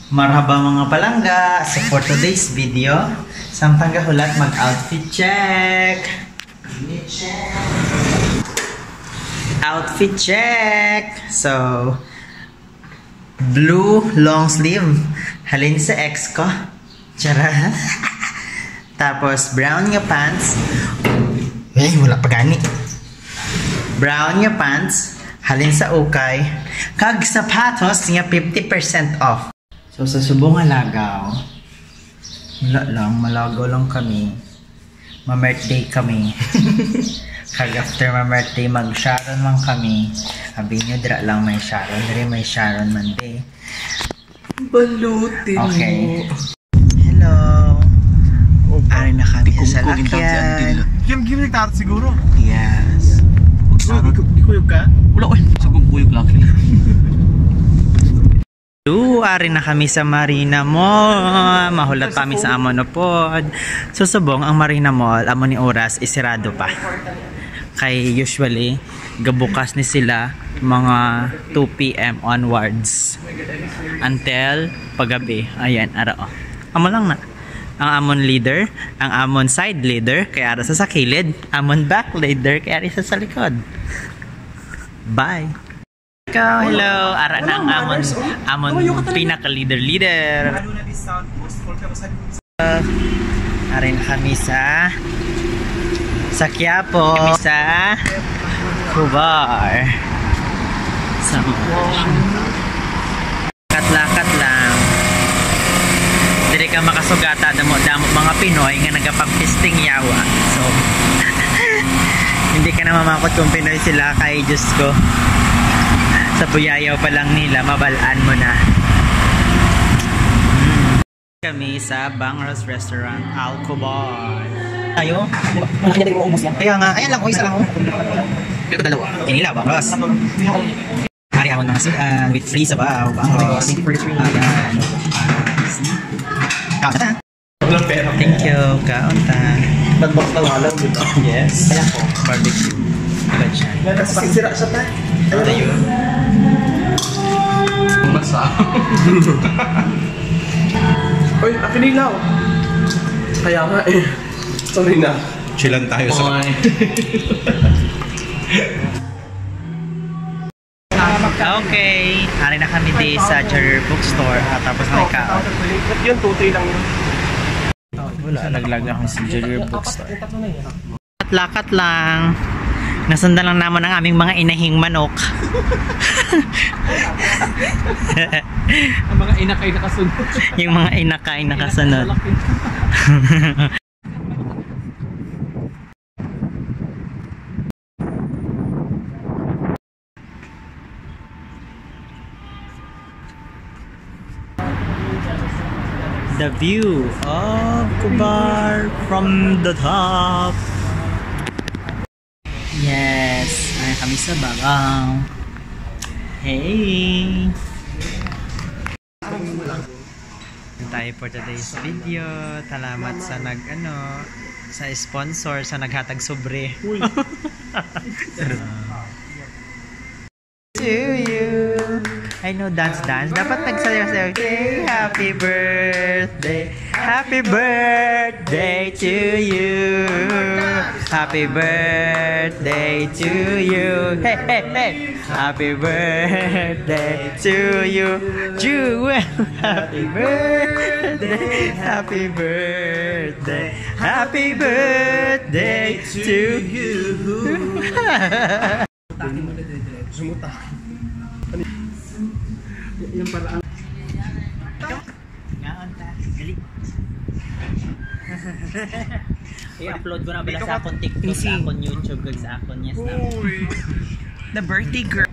Marhaba mga palangga! So for today's video, samtang gahulat mag-outfit check! Outfit check! So, blue long sleeve. Halin sa ex ko. Tara! Tapos brown nga pants. Wala pa gani. Brown nga pants. Halin sa ukay. Kag sapatos nga 50% off. So sa subong alagaw, wala lang, malagaw lang kami. Ma-birthday kami. Kag after ma-birthday, mag-Sharon man kami. Sabi nyo, dira lang may Sharon. Dira may Sharon man day. Balutin okay. Hello. Ari na kami sa salakyan. Game nagtarat siguro. Yes. Di kuyog ka? Wala ko. Sagong kuyog laki. Ari na kami sa Marina Mall. Mahulat pa kami sa Amonopod. So subong ang Marina Mall, amo ni oras isirado pa. Kay usually gabukas ni sila mga 2 PM onwards until paggabi. Ayan, arao. Amo lang na. Ang amon leader, ang amon side leader kay ara sa kilid, amon back leader kay ara sa likod. Bye. Hello, ara na ang amon pinaka-leader. Ara na kami sa Quiapo, kami sa Cubar. Lakat lang. Dili ka makasugata damo mga Pinoy nga nagapang-fisting yawa. So, hindi ka na mamakot kung Pinoy sila kay Diyos ko. Sa puyayaw pa lang nila, mabalaan mo na. Kami sa Bangros Restaurant, Alcobar. Tayo? Kaya nga, ayan lang, isa lang. Ito dalawa. Inila, Bangros. Hari ako ng sudan with free sabaw, Bangros. Ayan. Kaunta. Thank you, kaunta. Nagbox na nga lang, diba? Yes. Barbecue. Sira siya tayo. Tayo. Basa. Uy, akinilaw. Kaya nga eh. Sorry na. Chillan tayo sa... Okay. Hari na kami di sa Jerry Bookstore. Tapos na ikaw. Yun, 2-3 lang yun. Wala, naglag ako sa Jerry Bookstore. Lakat lang. Nasundan lang naman ang aming mga inahing manok. Ang mga inakay nakasunod. Yung mga inakay nakasunod. The view of Cubar from the top. Yes, ay kami sa Bagong. Hey! Tayo for today's video. Salamat sa sa sponsor sa naghatag sobre. To you. I know dance. Dapat nagsayaw-sayaw. Okay, happy birthday. Happy birthday to you. Happy birthday to you. Hey. Happy birthday to you. Jewel. Happy birthday. Happy birthday. Happy birthday to you. Yung parang... Dali. I-upload ko na bala sa akong TikTok, sa akong YouTube, sa akong yes na. The birthday girl.